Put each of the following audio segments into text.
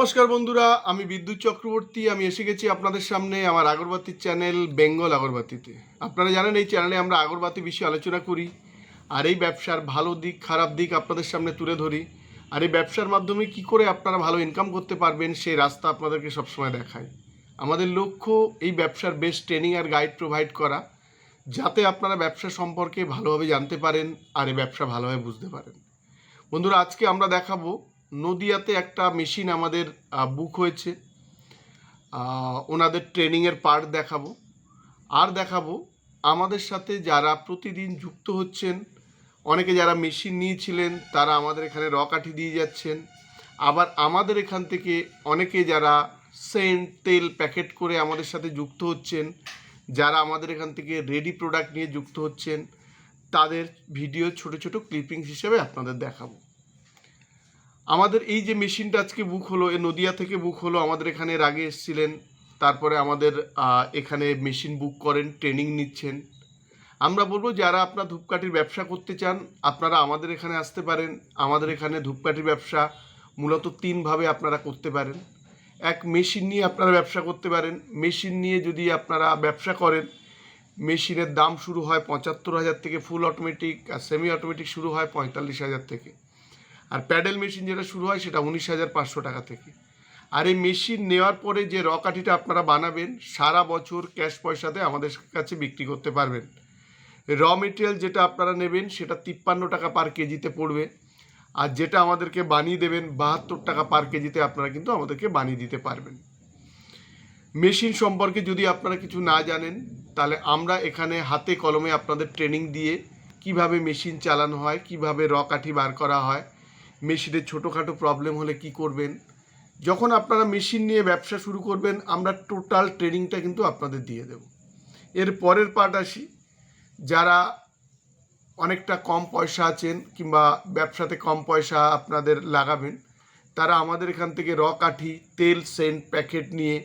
নমস্কার বন্ধুরা, আমি বিদ্যুৎ চক্রবর্তী। আমি এসে গেছি আপনাদের সামনে আমার আগরবাতির চ্যানেল বেঙ্গল আগরবাতিতে। আপনারা জানেন এই চ্যানেলে আমরা আগরবাতি বিষয়ে আলোচনা করি, আর এই ব্যবসার ভালো দিক খারাপ দিক আপনাদের সামনে তুলে ধরি, আর এই ব্যবসার মাধ্যমে কি করে আপনারা ভালো ইনকাম করতে পারবেন সেই রাস্তা আপনাদেরকে সবসময় দেখাই। আমাদের লক্ষ্য এই ব্যবসার বেস্ট ট্রেনিং আর গাইড প্রোভাইড করা, যাতে আপনারা ব্যবসা সম্পর্কে ভালোভাবে জানতে পারেন আর এই ব্যবসা ভালোভাবে বুঝতে পারেন। বন্ধুরা, আজকে আমরা দেখাবো নদিয়াতে একটা মেশিন আমাদের বুক হয়েছে। ওনাদের ট্রেনিংয়ের পার্ট দেখাবো, আর দেখাবো আমাদের সাথে যারা প্রতিদিন যুক্ত হচ্ছেন। অনেকে যারা মেশিন নিয়েছিলেন তারা আমাদের এখানে র কাঠি দিয়ে যাচ্ছেন, আবার আমাদের এখান থেকে অনেকে যারা সেন্ট তেল প্যাকেট করে আমাদের সাথে যুক্ত হচ্ছেন, যারা আমাদের এখান থেকে রেডি প্রোডাক্ট নিয়ে যুক্ত হচ্ছেন, তাদের ভিডিও ছোট ছোট ক্লিপিংস হিসেবে আপনাদের দেখাবো। আমাদের এই যে মেশিনটা আজকে বুক হলো, এ নদিয়া থেকে বুক হলো। আমাদের এখানে এর আগে এসেছিলেন, তারপরে আমাদের এখানে মেশিন বুক করেন, ট্রেনিং নিচ্ছেন। আমরা বলবো যারা আপনার ধূপকাঠির ব্যবসা করতে চান আপনারা আমাদের এখানে আসতে পারেন। আমাদের এখানে ধূপকাঠির ব্যবসা মূলত তিনভাবে আপনারা করতে পারেন। এক, মেশিন নিয়ে আপনারা ব্যবসা করতে পারেন। মেশিন নিয়ে যদি আপনারা ব্যবসা করেন, মেশিনের দাম শুরু হয় 75,000 থেকে, ফুল অটোমেটিক আর সেমি অটোমেটিক শুরু হয় 45,000 থেকে, আর প্যাডেল মেশিন যেটা শুরু হয় সেটা 19,500 টাকা থেকে। আর এই মেশিন নেওয়ার পরে যে র কাঠিটা আপনারা বানাবেন সারা বছর ক্যাশ পয়সাতে আমাদের কাছে বিক্রি করতে পারবেন। র মেটেরিয়াল যেটা আপনারা নেবেন সেটা 53 টাকা পার কেজিতে পড়বে, আর যেটা আমাদেরকে বানিয়ে দেবেন 72 টাকা পার কেজিতে আপনারা কিন্তু আমাদেরকে বানিয়ে দিতে পারবেন। মেশিন সম্পর্কে যদি আপনারা কিছু না জানেন, তাহলে আমরা এখানে হাতে কলমে আপনাদের ট্রেনিং দিয়ে কিভাবে মেশিন চালানো হয়, কিভাবে র কাঠি বার করা হয়, মেশিনের ছোটোখাটো প্রবলেম হলে কি করবেন, যখন আপনারা মেশিন নিয়ে ব্যবসা শুরু করবেন আমরা টোটাল ট্রেনিংটা কিন্তু আপনাদের দিয়ে দেব। এর পরের পার্ট আসি, যারা অনেকটা কম পয়সা আছেন কিংবা ব্যবসাতে কম পয়সা আপনাদের লাগাবেন, তারা আমাদের এখান থেকে র কাঠি, তেল, সেন্ট প্যাকেট নিয়ে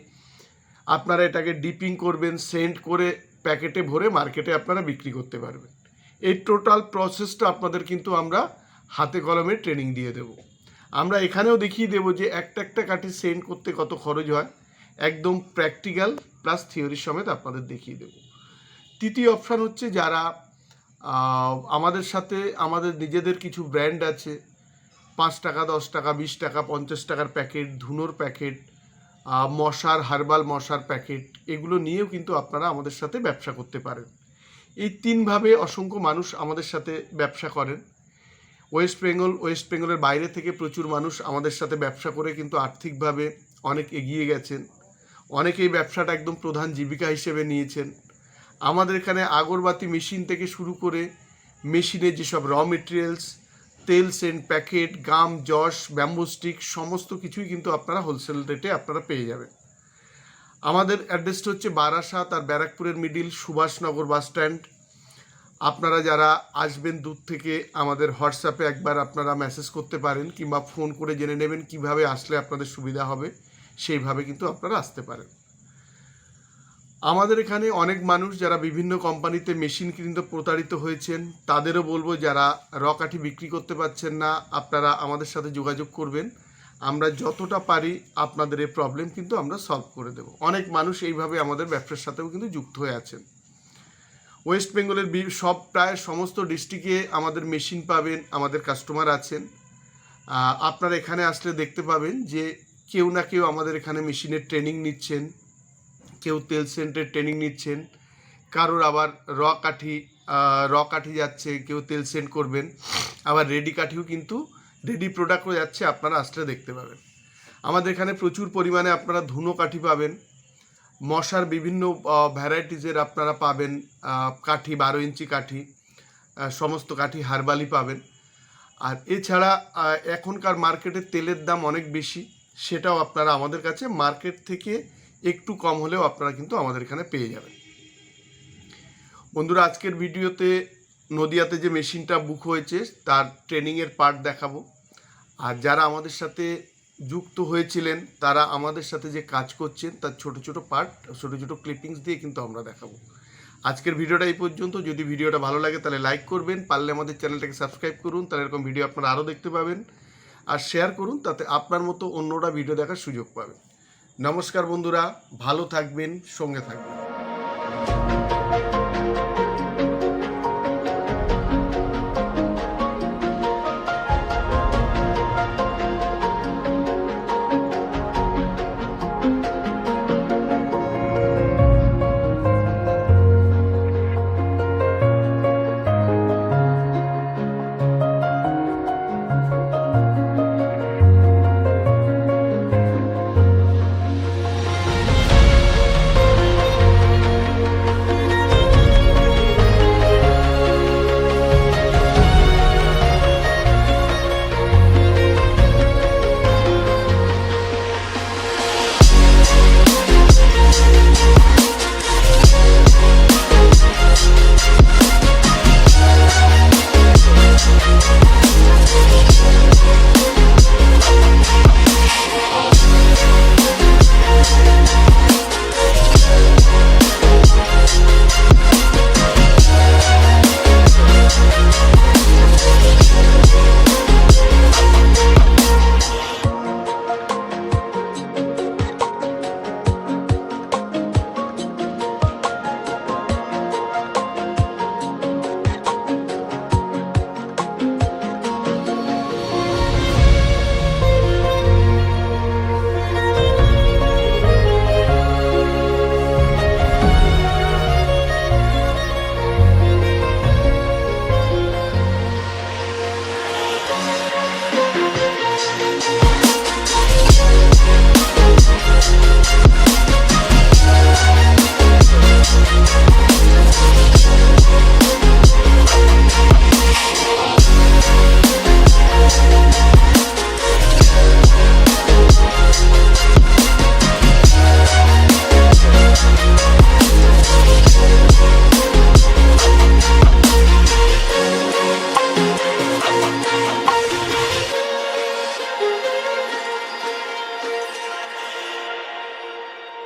আপনারা এটাকে ডিপিং করবেন, সেন্ট করে প্যাকেটে ভরে মার্কেটে আপনারা বিক্রি করতে পারবেন। এই টোটাল প্রসেসটা আপনাদের কিন্তু আমরা হাতে কলমে ট্রেনিং দিয়ে দেব। আমরা এখানেও দেখিয়ে দেবো যে একটা একটা কাঠি সেন্ট করতে কত খরচ হয়, একদম প্র্যাকটিক্যাল প্লাস থিওরি সমেত আপনাদের দেখিয়ে দেব। তৃতীয় অপশান হচ্ছে যারা আমাদের সাথে, আমাদের নিজেদের কিছু ব্র্যান্ড আছে, 5 টাকা, 10 টাকা, 20 টাকা, 50 টাকার প্যাকেট, ধুনোর প্যাকেট, মশার হার্বাল মশার প্যাকেট, এগুলো নিয়েও কিন্তু আপনারা আমাদের সাথে ব্যবসা করতে পারেন। এই তিনভাবে অসংখ্য মানুষ আমাদের সাথে ব্যবসা করেন। ওয়েস্ট বেঙ্গলের বাইরে থেকে প্রচুর মানুষ আমাদের সাথে ব্যবসা করে কিন্তু আর্থিকভাবে অনেক এগিয়ে গেছেন। অনেকে এই ব্যবসাটা একদম প্রধান জীবিকা হিসেবে নিয়েছেন। আমাদের এখানে আগরবাতি মেশিন থেকে শুরু করে মেশিনের যেসব র মেটেরিয়ালস, তেল, সেন্ট প্যাকেট, গাম, জস, ব্যাম্বু স্টিক, সমস্ত কিছুই কিন্তু আপনারা হোলসেল রেটে আপনারা পেয়ে যাবেন। আমাদের অ্যাড্রেসটা হচ্ছে বারাসাত আর ব্যারাকপুরের মিডিল, সুভাষনগর বাস স্ট্যান্ড। আপনারা যারা আসবেন দূর থেকে আমাদের হোয়াটসঅ্যাপে একবার আপনারা মেসেজ করতে পারেন, কিংবা ফোন করে জেনে নেবেন কিভাবে আসলে আপনাদের সুবিধা হবে, সেইভাবে কিন্তু আপনারা আসতে পারেন। আমাদের এখানে অনেক মানুষ যারা বিভিন্ন কোম্পানিতে মেশিন কিনতে প্রতারিত হয়েছেন, তাদেরও বলবো যারা র কাঠি বিক্রি করতে পারছেন না আপনারা আমাদের সাথে যোগাযোগ করবেন। আমরা যতটা পারি আপনাদের এই প্রবলেম কিন্তু আমরা সলভ করে দেব। অনেক মানুষ এইভাবে আমাদের ব্যবসার সাথেও কিন্তু যুক্ত হয়ে আছেন। ওয়েস্ট বেঙ্গলের প্রায় সমস্ত ডিস্ট্রিক্টে আমাদের মেশিন পাবেন, আমাদের কাস্টমার আছেন। আপনারা এখানে আসলে দেখতে পাবেন যে কেউ না কেউ আমাদের এখানে মেশিনের ট্রেনিং নিচ্ছেন, কেউ তেল সেন্টের ট্রেনিং নিচ্ছেন, কারোর আবার র কাঠি যাচ্ছে, কেউ তেল সেন্ট করবেন, আবার রেডি কাঠিও কিন্তু রেডি প্রোডাক্টও যাচ্ছে, আপনারা আসলে দেখতে পাবেন। আমাদের এখানে প্রচুর পরিমাণে আপনারা ধুনো কাঠি পাবেন, মশার বিভিন্ন ভ্যারাইটিজের আপনারা পাবেন, কাঠি 12 ইঞ্চি কাঠি, সমস্ত কাঠি হার্বালি পাবেন। আর এছাড়া এখনকার মার্কেটে তেলের দাম অনেক বেশি, সেটাও আপনারা আমাদের কাছে মার্কেট থেকে একটু কম হলেও আপনারা কিন্তু আমাদের এখানে পেয়ে যাবেন। বন্ধুরা, আজকের ভিডিওতে নদিয়াতে যে মেশিনটা বুক হয়েছে তার ট্রেনিংয়ের পার্ট দেখাবো, আর যারা আমাদের সাথে যুক্ত হয়েছিলেন তারা আমাদের সাথে যে কাজ করছেন তার ছোট ছোট পার্ট, ছোট ছোট ক্লিপিংস দিয়ে কিন্তু আমরা দেখাবো। আজকের ভিডিওটা এই পর্যন্ত। যদি ভিডিওটা ভালো লাগে তাহলে লাইক করবেন, পারলে আমাদের চ্যানেলটাকে সাবস্ক্রাইব করুন, তাহলে এরকম ভিডিও আপনারা আরও দেখতে পাবেন। আর শেয়ার করুন, তাতে আপনার মতো অন্যরা ভিডিও দেখার সুযোগ পাবে। নমস্কার বন্ধুরা, ভালো থাকবেন, সঙ্গে থাকবেন।